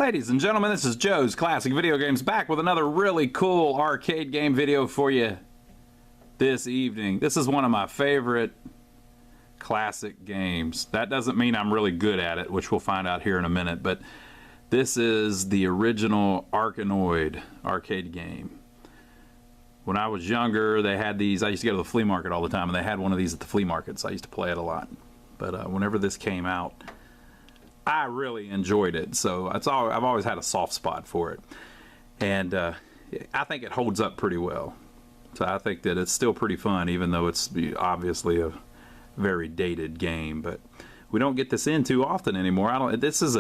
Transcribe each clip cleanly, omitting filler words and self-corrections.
Ladies and gentlemen, this is Joe's Classic Video Games back with another really cool arcade game video for you this evening. This is one of my favorite classic games. That doesn't mean I'm really good at it, which we'll find out here in a minute, but this is the original Arkanoid arcade game. When I was younger, they had these. I used to go to the flea market all the time, and they had one of these at the flea market, so I used to play it a lot. But whenever this came out, I really enjoyed it, so I've always had a soft spot for it, and I think it holds up pretty well. So I think that it's still pretty fun, even though it's obviously a very dated game. But we don't get this in too often anymore. This is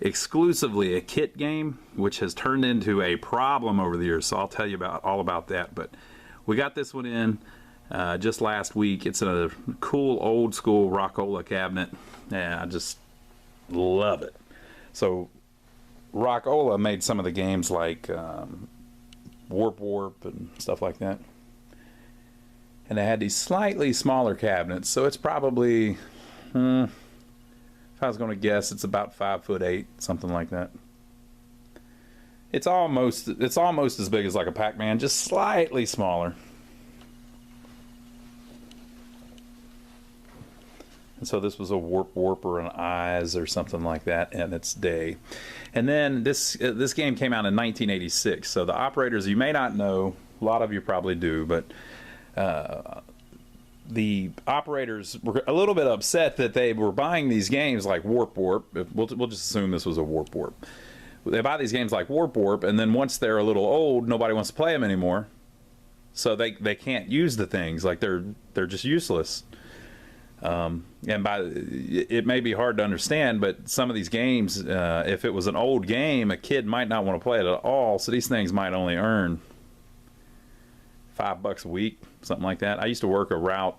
exclusively a kit game, which has turned into a problem over the years. So I'll tell you all about that. But we got this one in just last week. It's a cool old school Rockola cabinet. Yeah, I just love it. So Rockola made some of the games like Warp and stuff like that. And they had these slightly smaller cabinets, so it's probably, if I was going to guess, it's about 5'8", something like that. It's almost as big as like a Pac-Man, just slightly smaller. And so this was a Warp or an Eyes or something like that in its day. And then this game came out in 1986. So the operators, you may not know, a lot of you probably do, but the operators were a little bit upset that they were buying these games like Warp. We'll just assume this was a Warp. They buy these games like Warp, and then once they're a little old, nobody wants to play them anymore. So they can't use the things, like they're just useless. And it may be hard to understand, but some of these games, if it was an old game, a kid might not want to play it at all. So these things might only earn $5 a week, something like that. I used to work a route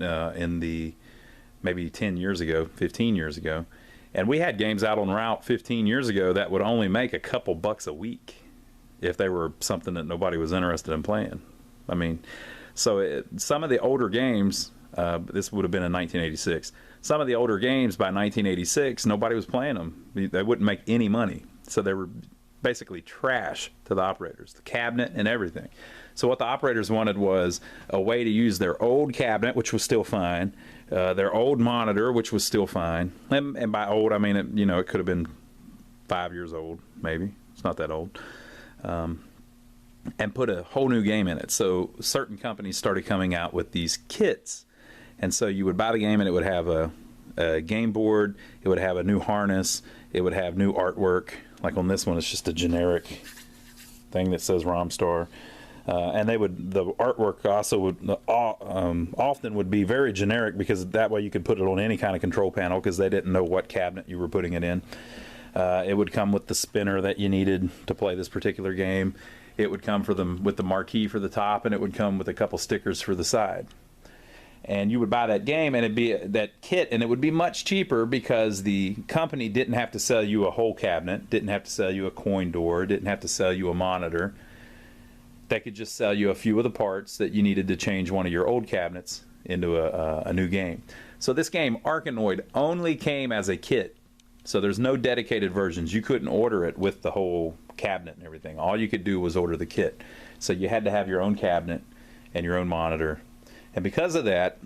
maybe 10 years ago, 15 years ago, and we had games out on route 15 years ago that would only make a couple bucks a week if they were something that nobody was interested in playing. I mean, so some of the older games. This would have been in 1986. Some of the older games by 1986, nobody was playing them. They wouldn't make any money. So they were basically trash to the operators, the cabinet and everything. So what the operators wanted was a way to use their old cabinet, which was still fine, their old monitor, which was still fine. And by old, I mean, it could have been 5 years old, maybe. It's not that old. And put a whole new game in it. So certain companies started coming out with these kits. And so you would buy the game and it would have a game board, it would have a new harness, it would have new artwork. Like on this one, it's just a generic thing that says Romstar. And the artwork also would often would be very generic, because that way you could put it on any kind of control panel, because they didn't know what cabinet you were putting it in. It would come with the spinner that you needed to play this particular game. It would come with the marquee for the top, and it would come with a couple stickers for the side. And you would buy that game, and it'd be that kit, and it would be much cheaper because the company didn't have to sell you a whole cabinet, didn't have to sell you a coin door, didn't have to sell you a monitor. They could just sell you a few of the parts that you needed to change one of your old cabinets into a new game. So this game, Arkanoid, only came as a kit. So there's no dedicated versions. You couldn't order it with the whole cabinet and everything. All you could do was order the kit. So you had to have your own cabinet and your own monitor. And because of that,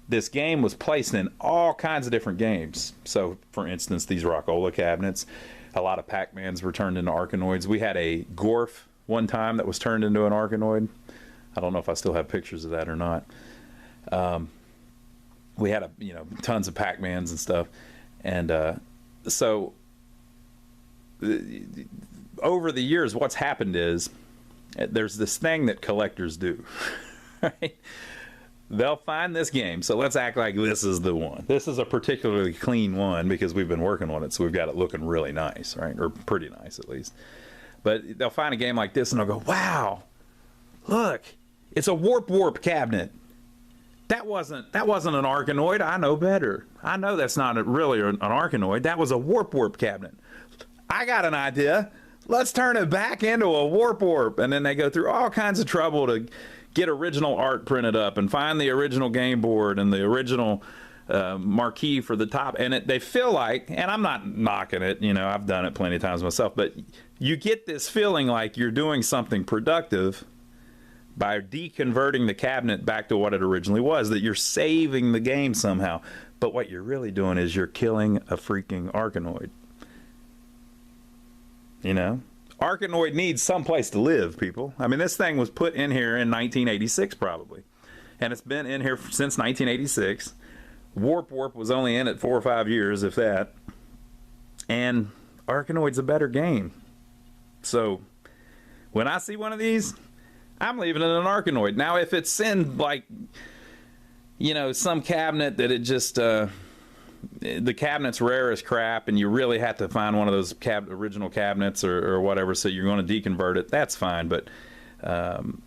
this game was placed in all kinds of different games. So, for instance, these Rockola cabinets, a lot of Pac-Mans were turned into Arkanoids. We had a Gorf one time that was turned into an Arkanoid. I don't know if I still have pictures of that or not. We had tons of Pac-Mans and stuff. And so over the years, what's happened is there's this thing that collectors do, right? They'll find this game, so let's act like this is the one. This is a particularly clean one because we've been working on it, so we've got it looking really nice, right? Or pretty nice, at least. But they'll find a game like this, and they'll go, wow, look, it's a Warp cabinet. That wasn't an Arkanoid. I know better. I know that's not really an Arkanoid. That was a Warp cabinet. I got an idea. Let's turn it back into a Warp. And then they go through all kinds of trouble to get original art printed up and find the original game board and the original marquee for the top, and they feel like, and I'm not knocking it, you know, I've done it plenty of times myself, but you get this feeling like you're doing something productive by deconverting the cabinet back to what it originally was, that you're saving the game somehow. But what you're really doing is you're killing a freaking Arkanoid. You know? Arkanoid needs someplace to live, people. I mean, this thing was put in here in 1986 probably. And it's been in here since 1986. Warp was only in it 4 or 5 years, if that. And Arkanoid's a better game. So when I see one of these, I'm leaving it an Arkanoid. Now, if it's in, like, you know, some cabinet that it just, the cabinet's rare as crap, and you really have to find one of those original cabinets or whatever, so you're going to deconvert it, that's fine. But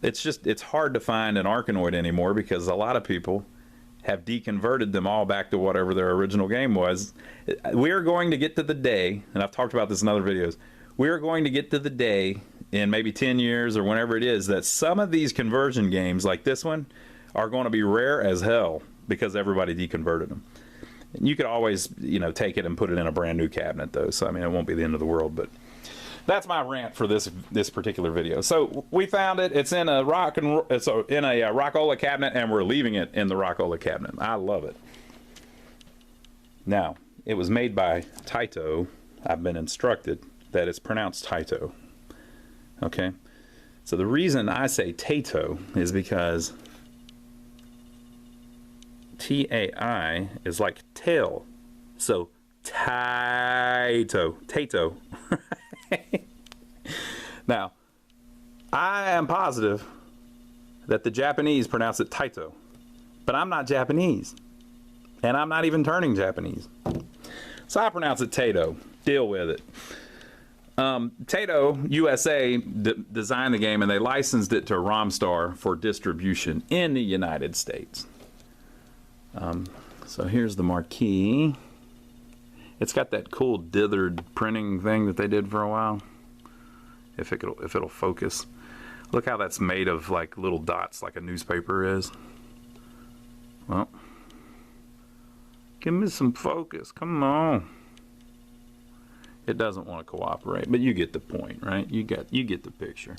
it's hard to find an Arkanoid anymore because a lot of people have deconverted them all back to whatever their original game was. We are going to get to the day, and I've talked about this in other videos, we are going to get to the day in maybe 10 years or whenever it is that some of these conversion games like this one are going to be rare as hell because everybody deconverted them. And you could always, you know, take it and put it in a brand new cabinet though, so I mean it won't be the end of the world. But that's my rant for this particular video. So we found it. It's in a Rockola cabinet, and we're leaving it in the Rockola cabinet. I love it. Now, it was made by Taito. I've been instructed that it's pronounced Taito. Okay? So the reason I say Taito is because T-A-I is like tail. So Taito. Taito. Now, I am positive that the Japanese pronounce it Taito. But I'm not Japanese. And I'm not even turning Japanese. So I pronounce it Taito. Deal with it. Taito USA designed the game, and they licensed it to Romstar for distribution in the United States. So here's the marquee. It's got that cool dithered printing thing that they did for a while. If it'll focus. Look how that's made of like little dots, like a newspaper is. Well, give me some focus. Come on. It doesn't want to cooperate, but you get the point, right? You get the picture.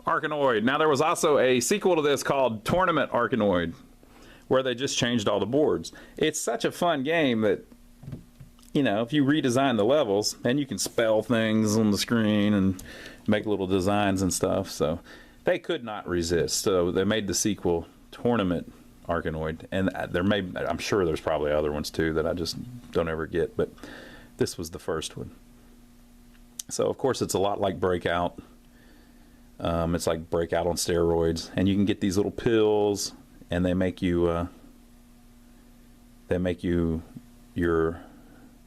Arkanoid. Now there was also a sequel to this called Tournament Arkanoid, where they just changed all the boards. It's such a fun game that, you know, if you redesign the levels, and you can spell things on the screen and make little designs and stuff, so they could not resist. So they made the sequel, Tournament Arkanoid, and I'm sure there's probably other ones too that I just don't ever get, but this was the first one. So of course it's a lot like Breakout. It's like Breakout on steroids, and you can get these little pills, and they make you your,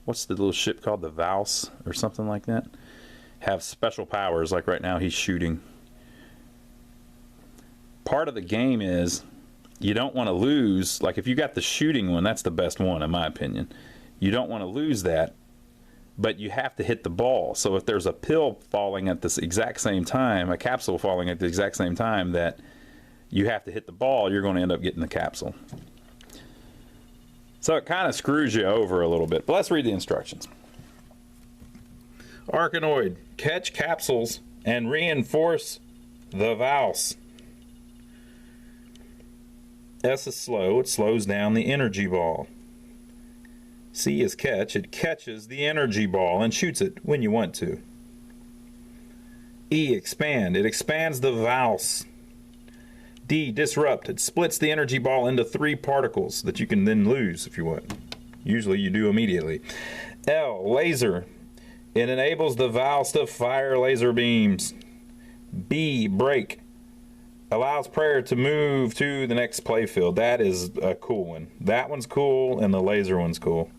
what's the little ship called, the Valse or something like that, have special powers. Like right now he's shooting. Part of the game is you don't want to lose, like if you got the shooting one, that's the best one in my opinion. You don't want to lose that, but you have to hit the ball. So if there's a pill falling at this exact same time, a capsule falling at the exact same time that you have to hit the ball, you're going to end up getting the capsule. So it kind of screws you over a little bit. But let's read the instructions. Arkanoid, catch capsules and reinforce the Valse. S is slow, it slows down the energy ball. C is catch, it catches the energy ball and shoots it when you want to. E, expand, it expands the Valse. D, disrupt, it splits the energy ball into 3 particles that you can then lose if you want. Usually you do immediately. L, laser, it enables the Valse to fire laser beams. B, break, allows player to move to the next playfield. That is a cool one. That one's cool, and the laser one's cool.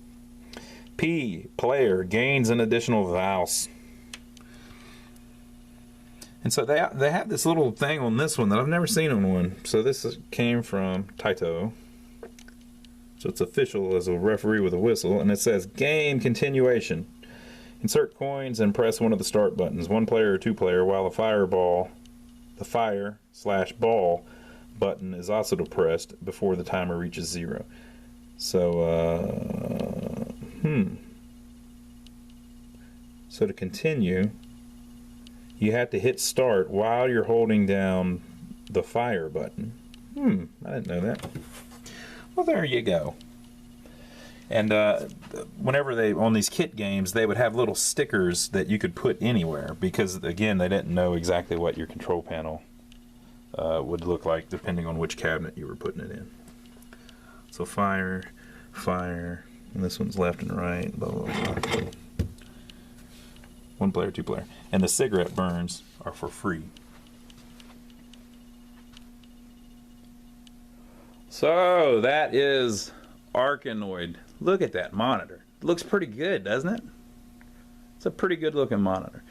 P, player gains an additional Valse. And so they have this little thing on this one that I've never seen on one. So this came from Taito. So it's official as a referee with a whistle, and it says game continuation. Insert coins and press one of the start buttons, 1 player or 2 player, while the fire/ball button is also depressed before the timer reaches 0. So, So to continue, you have to hit start while you're holding down the fire button. I didn't know that. Well, there you go. And whenever they, on these kit games, they would have little stickers that you could put anywhere because, again, they didn't know exactly what your control panel would look like depending on which cabinet you were putting it in. So fire, fire, and this one's left and right, blah, blah, blah. 1 player, 2 player. And the cigarette burns are for free. So that is Arkanoid. Look at that monitor. It looks pretty good, doesn't it? It's a pretty good looking monitor.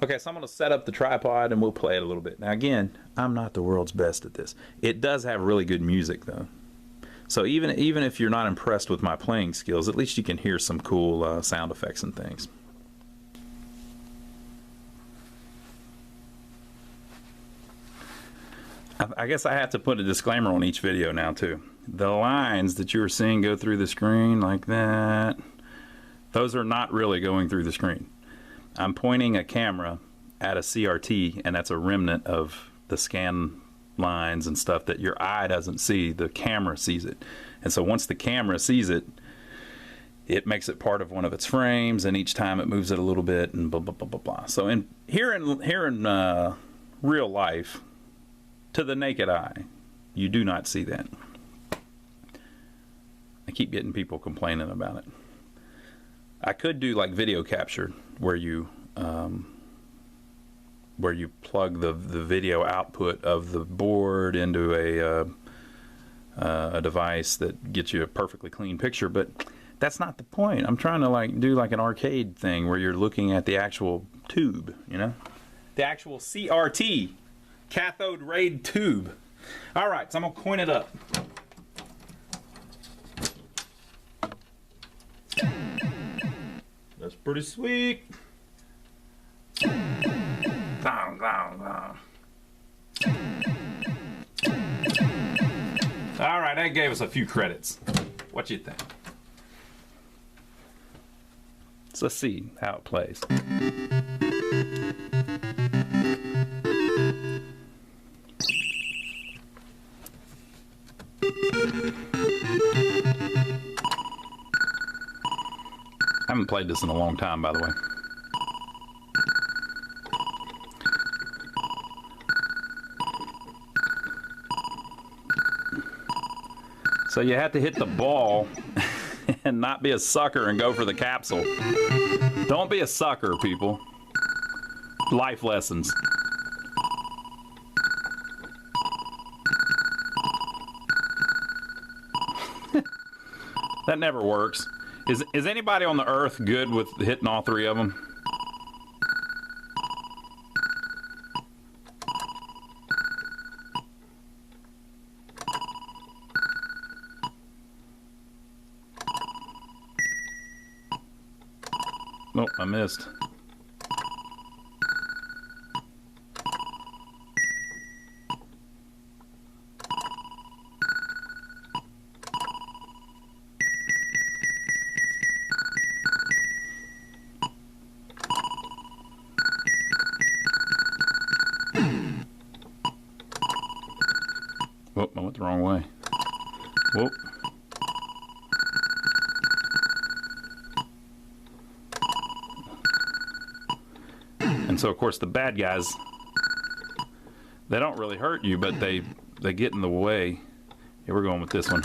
Okay, so I'm going to set up the tripod and we'll play it a little bit. Now again, I'm not the world's best at this. It does have really good music though. So even if you're not impressed with my playing skills, at least you can hear some cool sound effects and things. I guess I have to put a disclaimer on each video now too. The lines that you were seeing go through the screen like that, those are not really going through the screen. I'm pointing a camera at a CRT, and that's a remnant of the scan lines and stuff that your eye doesn't see. The camera sees it. And so once the camera sees it, it makes it part of one of its frames, and each time it moves it a little bit and blah, blah, blah, blah, blah. So here in real life, to the naked eye, you do not see that. I keep getting people complaining about it. I could do like video capture where you plug the video output of the board into a device that gets you a perfectly clean picture, but that's not the point. I'm trying to do like an arcade thing where you're looking at the actual tube, you know, the actual CRT. Cathode ray tube. All right, so I'm gonna coin it up. That's pretty sweet. All right, that gave us a few credits. What you think? So let's see how it plays. I haven't played this in a long time, by the way. So you have to hit the ball and not be a sucker and go for the capsule. Don't be a sucker, people. Life lessons. That never works. Is anybody on the earth good with hitting all 3 of them? Oh, I missed. Whoop, I went the wrong way. Whoop. And so, of course, the bad guys, they don't really hurt you, but they get in the way. Here we're going with this one.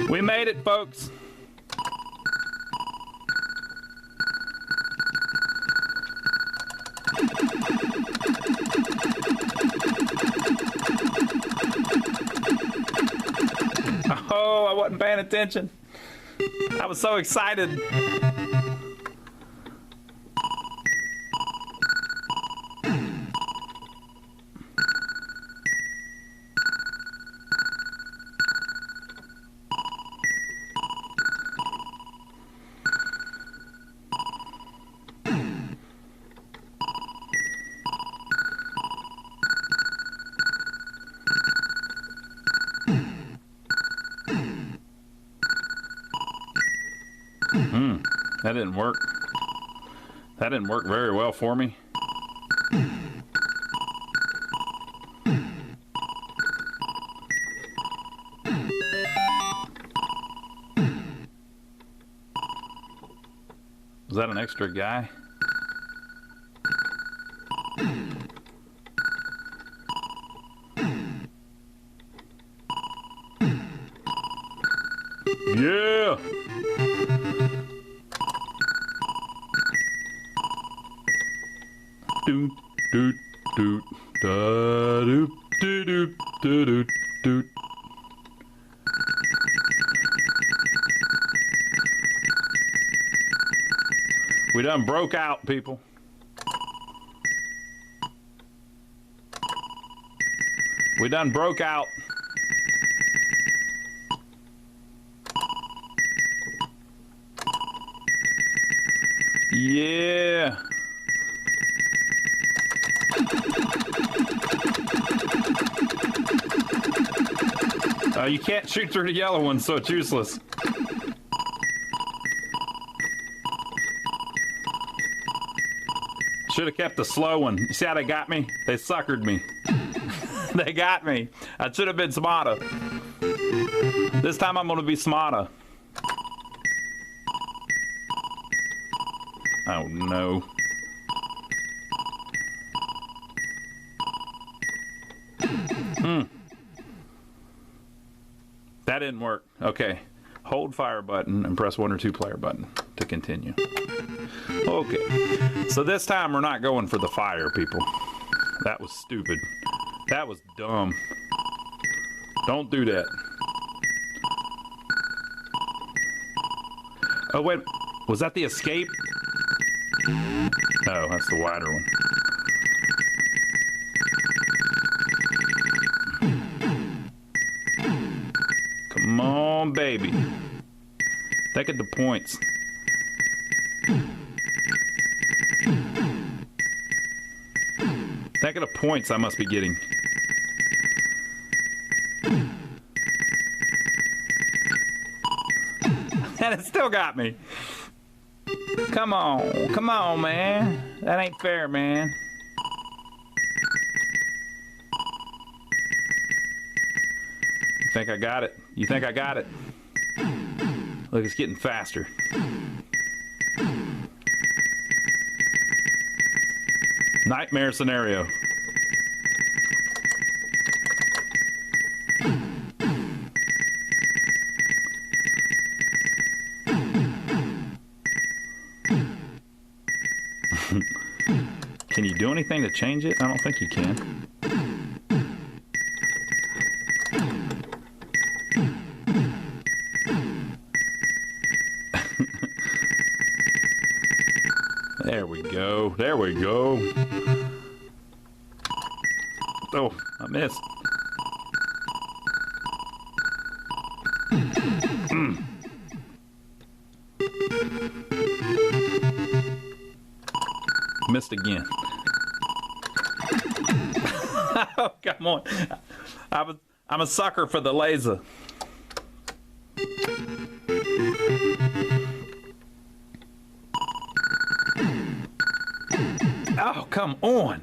We made it, folks. Oh, I wasn't paying attention. I was so excited. That didn't work. That didn't work very well for me. Is that an extra guy? Yeah! Doot, doot, doot, da, doot, doot, doot, doot, doot. We done broke out, people. We done broke out. Yeah. You can't shoot through the yellow one, so it's useless. Should have kept the slow one. You see how they got me? They suckered me. They got me. I should have been smarter. This time I'm going to be smarter. Oh no. That didn't work. Okay. Hold fire button and press 1 or 2 player button to continue. Okay. So this time we're not going for the fire, people. That was stupid. That was dumb. Don't do that. Oh wait, was that the escape? Oh, that's the wider one. Come on, baby. Take it to points. Think of the points I must be getting. And it still got me. Come on, man. That ain't fair, man. You think I got it? You think I got it? Look, it's getting faster. Nightmare scenario. Can you do anything to change it? I don't think you can. There we go. There we go. Oh, I missed. Missed again. Oh, come on. I'm a sucker for the laser. Oh, come on.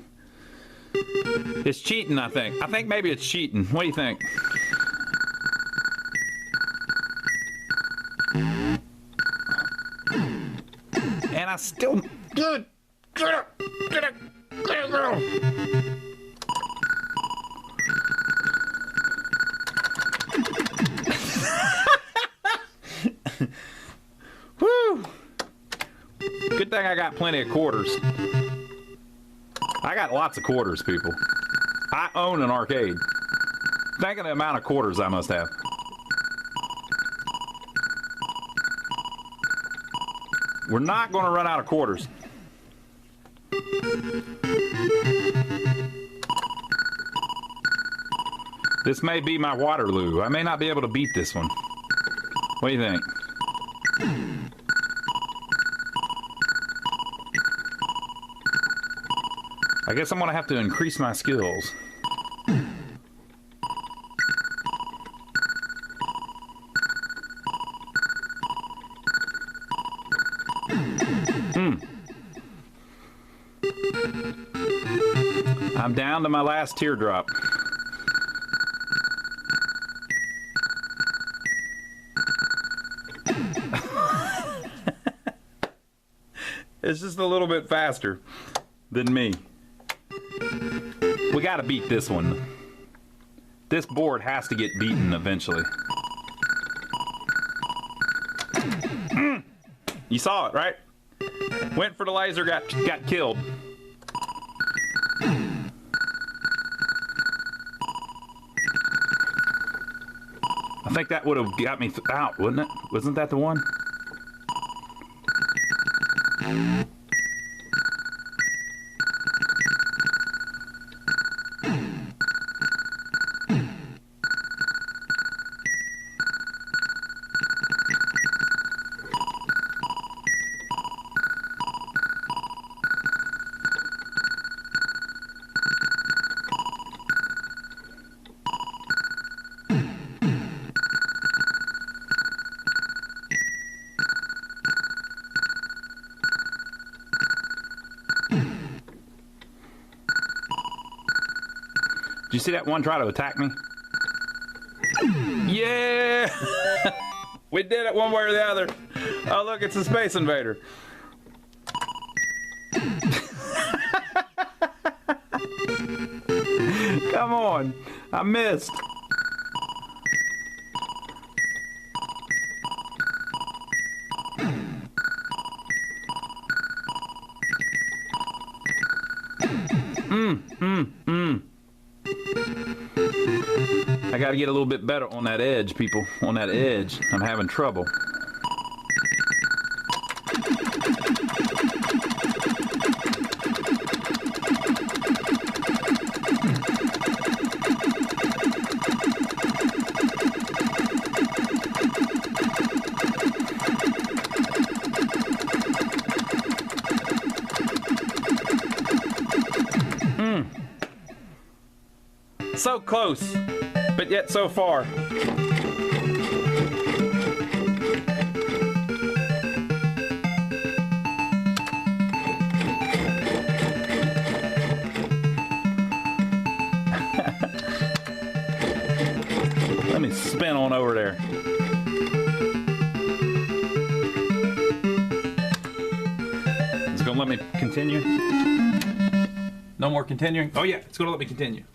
It's cheating, I think. I think maybe it's cheating. What do you think? And I still... Good. Woo! Good thing I got plenty of quarters. I got lots of quarters, people. I own an arcade. Think of the amount of quarters I must have. We're not going to run out of quarters. This may be my Waterloo. I may not be able to beat this one. What do you think? I guess I'm going to have to increase my skills. I'm down to my last teardrop. It's just a little bit faster than me. We gotta beat this one. This board has to get beaten eventually. You saw it, right? Went for the laser, got killed. I think that would have got me out, wouldn't it? Wasn't that the one? Did you see that one try to attack me? Yeah! We did it one way or the other. Oh, look, it's a Space Invader. Come on. I missed. I gotta get a little bit better on that edge, people. On that edge. I'm having trouble. So close, but yet so far. Let me spin on over there. It's gonna let me continue. No more continuing. Oh yeah, it's gonna let me continue.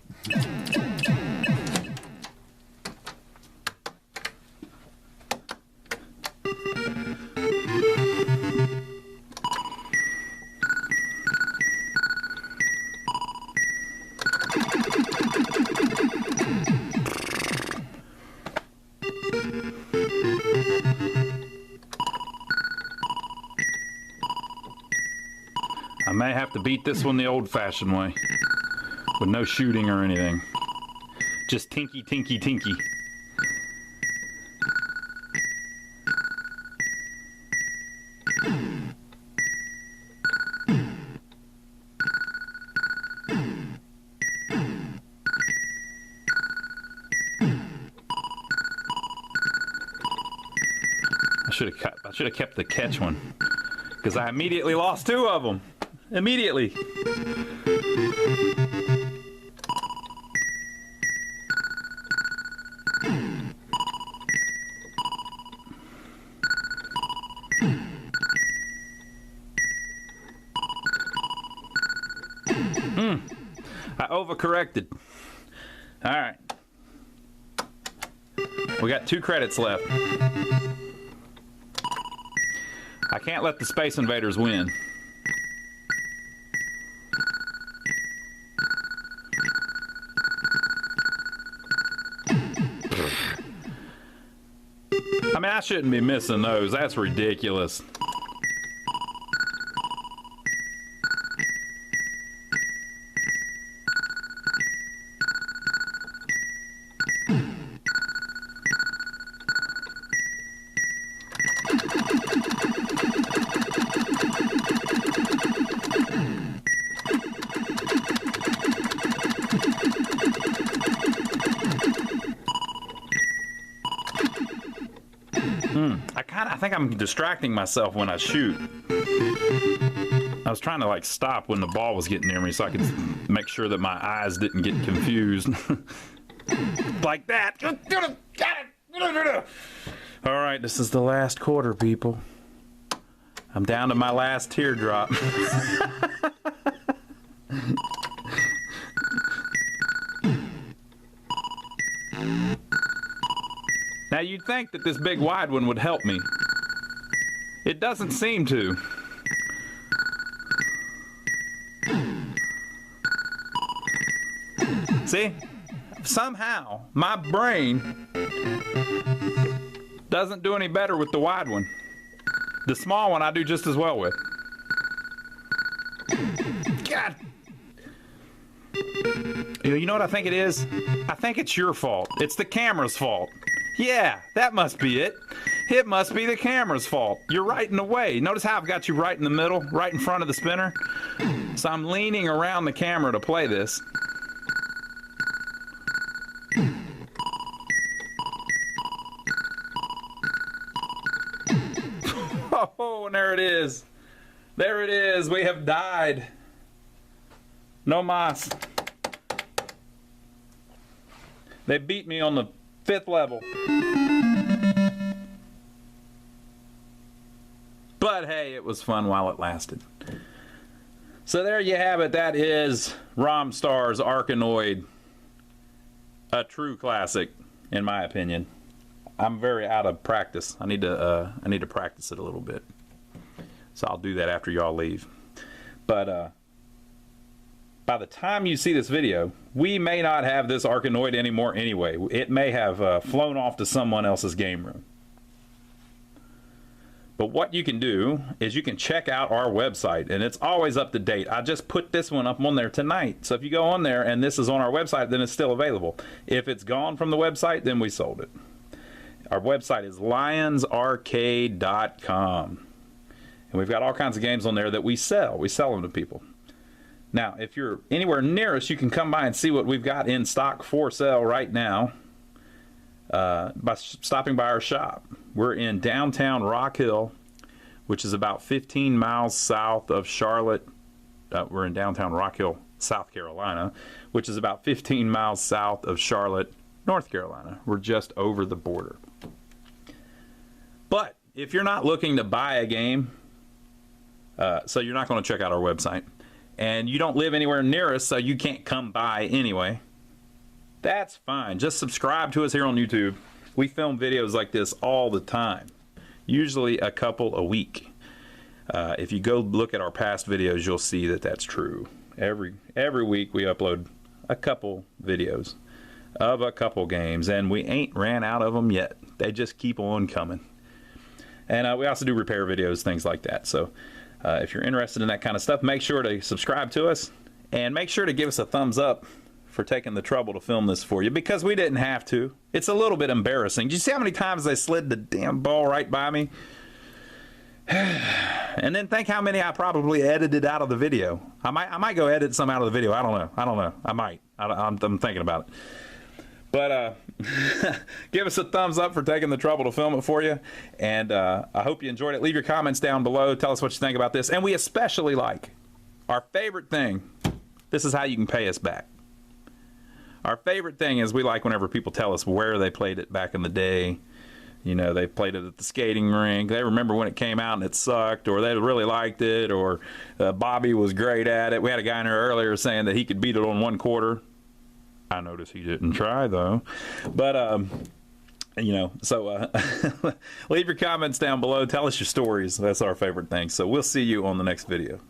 I may have to beat this one the old-fashioned way, with no shooting or anything. Just tinky, tinky, tinky. I should have kept the catch one, because I immediately lost two of them. Immediately. I overcorrected. All right. We got 2 credits left. I can't let the Space Invaders win. I mean, I shouldn't be missing those. That's ridiculous. I think I'm distracting myself when I shoot. I was trying to like stop when the ball was getting near me so I could make sure that my eyes didn't get confused. Like that. All right, this is the last quarter, people. I'm down to my last teardrop. Now you'd think that this big wide one would help me. It doesn't seem to. See? Somehow, my brain doesn't do any better with the wide one. The small one I do just as well with. God. You know what I think it is? I think it's your fault. It's the camera's fault. Yeah, that must be it. It must be the camera's fault. You're right in the way. Notice how I've got you right in the middle, right in front of the spinner? So I'm leaning around the camera to play this. Oh, and there it is. There it is. We have died. No mas. They beat me on the 5th level. But hey, it was fun while it lasted. So there you have it. That is Romstar's Arkanoid. A true classic, in my opinion. I'm very out of practice. I need to practice it a little bit. So I'll do that after y'all leave. But by the time you see this video, we may not have this Arkanoid anymore anyway. It may have flown off to someone else's game room. But what you can do is you can check out our website, and it's always up to date. I just put this one up on there tonight. So if you go on there and this is on our website, then it's still available. If it's gone from the website, then we sold it. Our website is lionsarcade.com. And we've got all kinds of games on there that we sell. We sell them to people. Now, if you're anywhere near us, you can come by and see what we've got in stock for sale right now by stopping by our shop. We're in downtown Rock Hill, which is about 15 miles south of Charlotte. We're in downtown Rock Hill, South Carolina, which is about 15 miles south of Charlotte, North Carolina. We're just over the border. But if you're not looking to buy a game, so you're not going to check out our website, and you don't live anywhere near us, so you can't come by anyway, that's fine. Just subscribe to us here on YouTube. We film videos like this all the time, usually a couple a week. If you go look at our past videos, you'll see that that's true. Every week we upload a couple videos of a couple games, and we ain't ran out of them yet. They just keep on coming. And we also do repair videos, things like that. So if you're interested in that kind of stuff, make sure to subscribe to us, and make sure to give us a thumbs up for taking the trouble to film this for you, because we didn't have to. It's a little bit embarrassing. Did you see how many times they slid the damn ball right by me? And then think how many I probably edited out of the video. I might go edit some out of the video. I don't know. I might. I'm thinking about it. But give us a thumbs up for taking the trouble to film it for you. And I hope you enjoyed it. Leave your comments down below. Tell us what you think about this. And we especially like our favorite thing. This is how you can pay us back. Our favorite thing is we like whenever people tell us where they played it back in the day. You know, they played it at the skating rink. They remember when it came out and it sucked, or they really liked it, or Bobby was great at it. We had a guy in here earlier saying that he could beat it on 1 quarter. I noticed he didn't try, though. But, you know, so leave your comments down below. Tell us your stories. That's our favorite thing. So we'll see you on the next video.